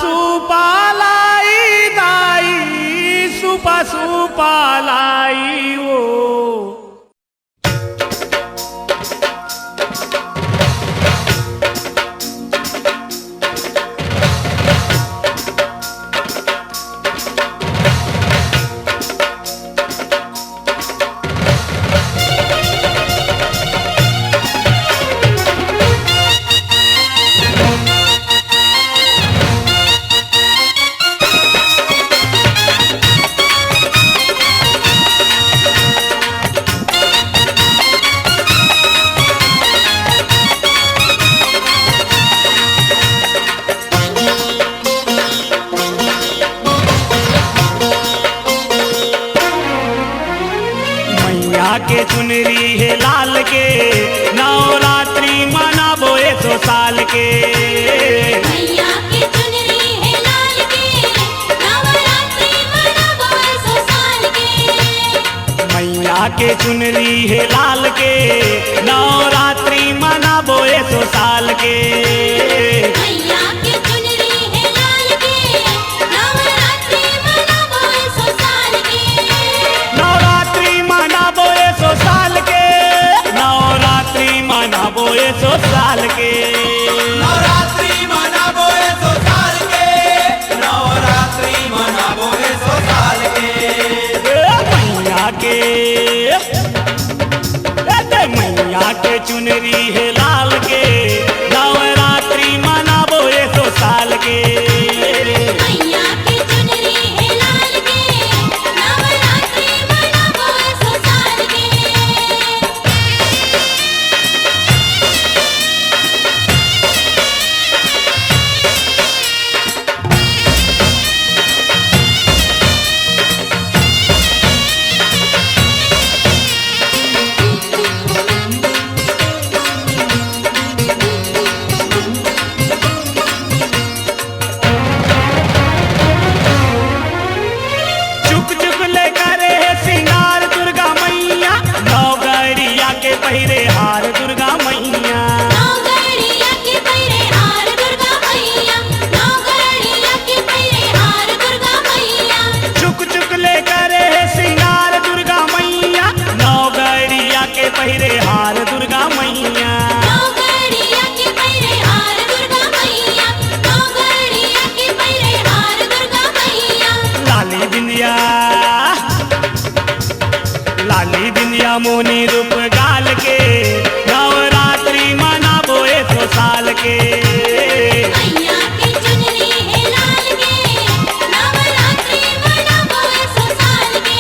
सुपालाई दाई सुपालाई ओ के चुनरी है लाल के नवरात्रि मनाबो 100 साल के मैया के चुनरी है लाल के नवरात्रि मनाबो 100 साल के मैया के चुनरी है लाल के नवरात्रि मनाबो 100 साल के मैया के चुनरी है लाल के नवरात्रि मनाबो 100 साल के नवरात्रि मनाबो 100 साल के नवरात्रि मनाबो 100 साल के नवरात्रि मनाबो 100 साल के नवरात्रि मनाबो 100 साल के मैया के चुनरी है लाल के नवरात्रि मनाबो 100 साल के मैया के चुनरी है लाल के नवरात्रि मनाबो 100 साल के चुक चुक ले करे सिंगार दुर्गा मैया नवगढ़िया के पहिरे हार दुर्गा मैया नवगढ़िया के पहिरे हार दुर्गा मैया नवगढ़िया के पहिरे हार दुर्गा मैया चुक चुक ले करे सिंगार दुर्गा मैया नवगढ़िया के पहिरे हार दुर्गा मैया नवगढ़िया के पहिरे हार दुर्गा मैया नवगढ़िया के पहिरे हार दुर्गा मैया लाली बिंदिया मोनी रूप गाल के नवरात्रि मनाबो 100 साल के मैया के चुनरी है लाल के नवरात्रि मनाबो 100 साल के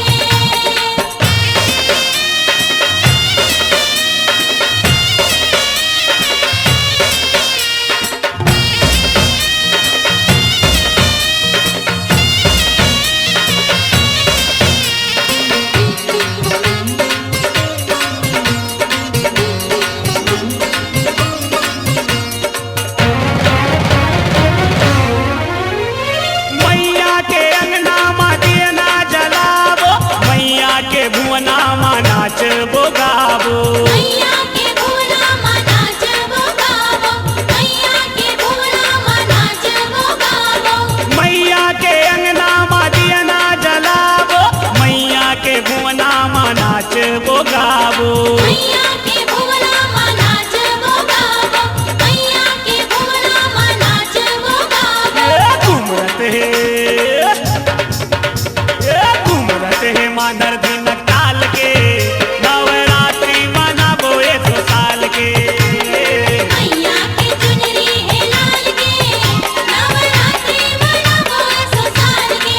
मैया के अंगना मा दिया ना जलाबो मैया के भुवना मा नाचबो गाबो मैया के भुवना मा नाचबो गाबो मैया के भुवना मा नाचबो गाबो मैया के अंगना मा दिया ना जलाबो मैया के भुवना मा नाचबो गाबो मैया के भुवना मा नाचबो गाबो मैया के भुवना मा नाचबो गाबो घूमरत है मानर दिन काल के नवरात्रि मनाबो 100 साल के मैया के चुनरी है लाल के नवरात्रि मनाबो 100 साल के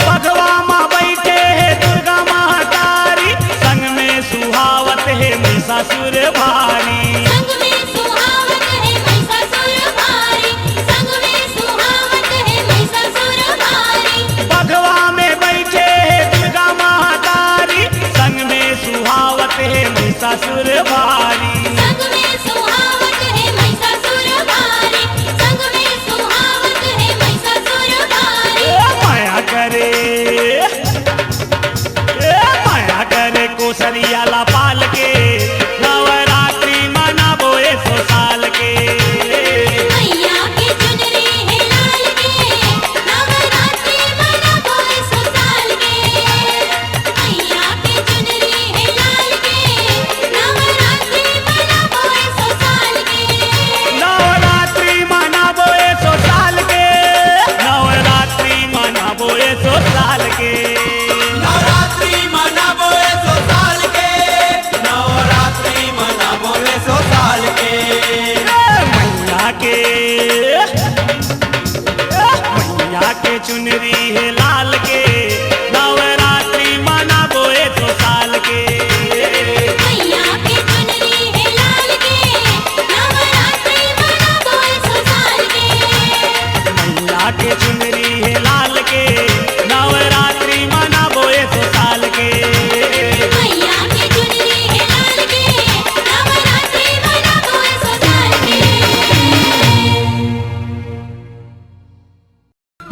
बघवा माँ बैठे है दुर्गा महातारी संग में सुहावत है महिषासुर भारी संग में सुहावत है महिषासुर भारी संग में सुहावत है महिषासुर भारी बघवा में बैठे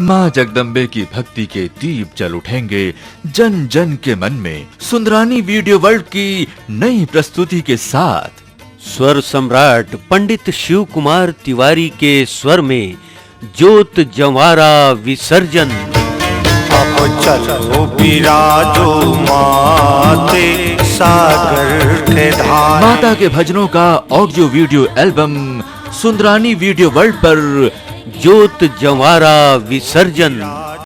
माँ जगदम्बे की भक्ति के दीप जल उठेंगे जन जन के मन में सुंदरानी वीडियो वर्ल्ड की नई प्रस्तुति के साथ। स्वर सम्राट पंडित शिव कुमार तिवारी के स्वर में ज्योत जवारा विसर्जन। अब चलो विराजो माते सागर के धार। माता के भजनों का audio video album Sundarani video world पर ज्योत जवारा विसर्जन।